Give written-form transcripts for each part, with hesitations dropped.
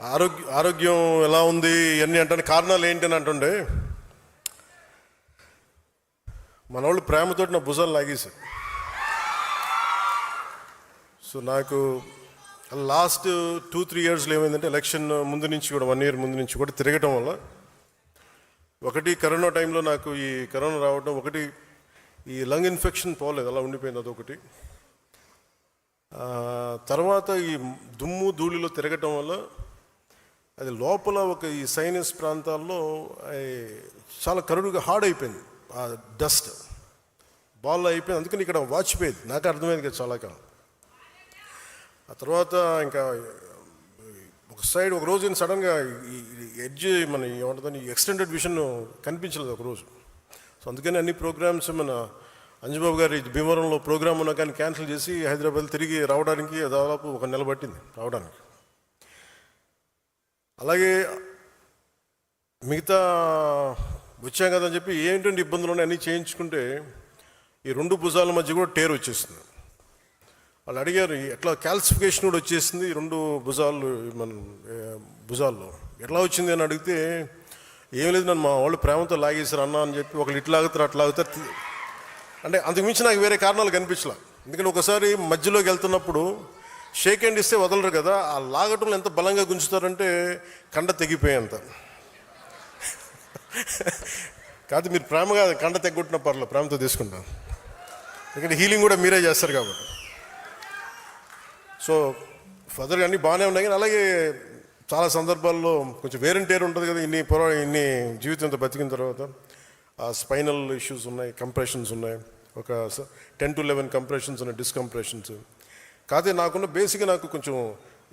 ఆరోగ్యం ఎలా ఉంది ఇవన్నీ అంటే కారణాలు ఏంటని అంటుండే మన వాళ్ళు ప్రేమతోటి నా భుజాలు లాగేశారు. సో నాకు లాస్ట్ 2-3 ఇయర్స్లో ఏమైందంటే ఎలక్షన్ ముందు నుంచి కూడా 1 ఇయర్ ముందు నుంచి కూడా తిరగటం వల్ల ఒకటి కరోనా టైంలో నాకు ఈ కరోనా రావడం, ఒకటి ఈ లంగ్ ఇన్ఫెక్షన్ పోలేదు, అలా ఉండిపోయింది అదొకటి. తర్వాత ఈ దుమ్ము ధూళిలో తిరగటం వల్ల అది లోపల ఒక ఈ సైనస్ ప్రాంతాల్లో చాలా కరుడుగా హార్డ్ అయిపోయింది, ఆ డస్ట్ బాల్ అయిపోయింది. అందుకని ఇక్కడ వాచిపోయేది, నాకు అర్థమైంది కదా చాలా కాలం. ఆ తర్వాత ఇంకా ఒక సైడ్ ఒక రోజు సడన్గా ఈ ఎడ్జ్ మన ఏమంటుందని ఎక్స్టెండెడ్ విషన్ కనిపించలేదు ఒకరోజు. సో అందుకని అన్ని ప్రోగ్రామ్స్ మన అంజుబాబు గారి భీమవరంలో ప్రోగ్రామ్ ఉన్నా కానీ క్యాన్సిల్ చేసి హైదరాబాద్ తిరిగి రావడానికి దాదాపు 1 నెల పట్టింది రావడానికి. అలాగే మిగతా వచ్చాం కదని చెప్పి ఏంటంటే ఇబ్బందులు ఉన్నాయి అన్నీ చేయించుకుంటే ఈ 2 భుజాల మధ్య కూడా టేర్ వచ్చేస్తుంది. వాళ్ళు అడిగారు ఎట్లా క్యాల్సిఫికేషన్ కూడా వచ్చేసింది 2 భుజాలు మన భుజాల్లో ఎట్లా వచ్చింది అని అడిగితే ఏం లేదు, నన్ను మా వాళ్ళు ప్రేమతో లాగేశారు అన్న అని చెప్పి ఒకళ్ళు ఇట్లా లాగుతారు అట్లా లాగుతారు. అంటే అంతకుమించి నాకు వేరే కారణాలు కనిపించలే. ఎందుకంటే ఒకసారి మధ్యలోకి వెళ్తున్నప్పుడు షేక్ హ్యాండ్ ఇస్తే వదలరు కదా, ఆ లాగటంలో ఎంత బలంగా గుంజుతారంటే కండ తెగిపోయేంత. కాదు మీరు ప్రేమగా కండ తెగొట్టిన పర్లేదు, ప్రేమతో తీసుకుంటాను. ఎందుకంటే హీలింగ్ కూడా మీరే చేస్తారు కాబట్టి. సో ఫర్దర్గా అన్నీ బాగానే ఉన్నాయి, కానీ అలాగే చాలా సందర్భాల్లో కొంచెం వేరంటేరు ఉంటుంది కదా, ఇన్ని జీవితంతో బతికిన తర్వాత ఆ స్పైనల్ ఇష్యూస్ ఉన్నాయి, కంప్రెషన్స్ ఉన్నాయి, ఒక 10 to 11 కంప్రెషన్స్ ఉన్నాయి, డిస్కంప్రెషన్స్. కాకపోతే నాకున్న బేసిక్గా నాకు కొంచెం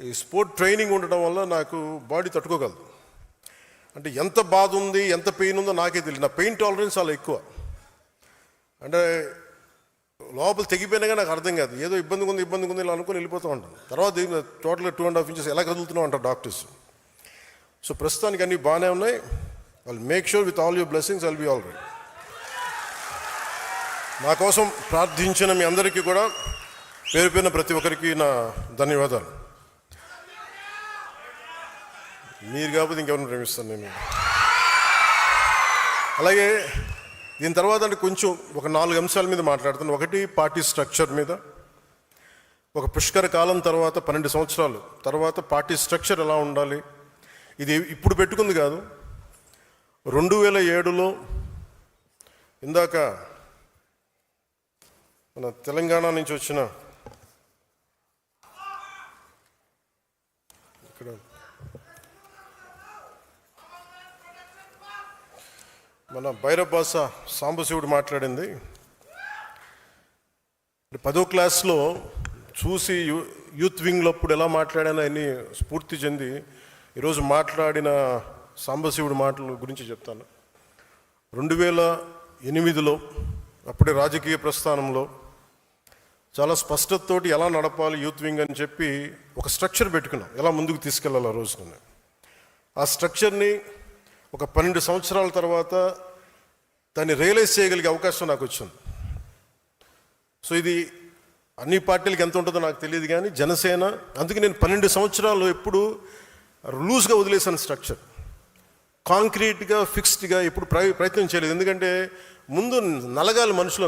ఈ స్పోర్ట్ ట్రైనింగ్ ఉండటం వల్ల నాకు బాడీ తట్టుకోగలదు. అంటే ఎంత బాధ ఉంది ఎంత పెయిన్ ఉందో నాకే తెలియదు. నా పెయిన్ టాలరెన్స్ చాలా ఎక్కువ. అంటే లోపల తెగిపోయినాగా నాకు అర్థం కాదు, ఏదో ఇబ్బందిగా ఉంది ఇలా అనుకుని వెళ్ళిపోతూ ఉంటాను. తర్వాత టోటల్గా 2.5 inches ఎలా కదులుతున్నావు అంటారు డాక్టర్స్. సో ప్రస్తుతానికి అన్నీ బాగానే ఉన్నాయి. I'll make sure with all your blessings I'll be all right. నా కోసం ప్రార్థించిన మీ అందరికీ కూడా పేరు పేరున ప్రతి ఒక్కరికి నా ధన్యవాదాలు. మీరు కాకపోతే ఇంకెవరిని ప్రేమిస్తాను నేను. అలాగే దీని తర్వాత అంటే కొంచెం ఒక 4 అంశాల మీద మాట్లాడుతాను. ఒకటి పార్టీ స్ట్రక్చర్ మీద. ఒక పుష్కర కాలం తర్వాత 12 సంవత్సరాలు తర్వాత పార్టీ స్ట్రక్చర్ ఎలా ఉండాలి, ఇది ఇప్పుడు పెట్టుకుంది కాదు. 2007లో ఇందాక మన తెలంగాణ నుంచి వచ్చిన ఇక్కడ మన భైరవ్ భాష సాంబశివుడు మాట్లాడింది 10వ క్లాస్లో చూసి యూత్ వింగ్లో అప్పుడు ఎలా మాట్లాడానో అన్ని స్ఫూర్తి చెంది ఈరోజు మాట్లాడిన సాంబశివుడి మాటల గురించి చెప్తాను. 2008లో అప్పుడే రాజకీయ ప్రస్థానంలో చాలా స్పష్టతతోటి ఎలా నడపాలి యూత్ వింగ్ అని చెప్పి ఒక స్ట్రక్చర్ పెట్టుకున్నాం, ఎలా ముందుకు తీసుకెళ్ళాలి ఆ రోజున. ఆ స్ట్రక్చర్ని ఒక 12 సంవత్సరాల తర్వాత దాన్ని రియలైజ్ చేయగలిగే అవకాశం నాకు వచ్చింది. సో ఇది అన్ని పార్టీలకు ఎంత ఉంటుందో నాకు తెలియదు, కానీ జనసేన అందుకే నేను 12 సంవత్సరాలు ఎప్పుడు లూజ్గా వదిలేసాను స్ట్రక్చర్. కాంక్రీట్గా ఫిక్స్డ్గా ఎప్పుడు ప్రయత్నం చేయలేదు. ఎందుకంటే ముందు నలగాలి మనుషులు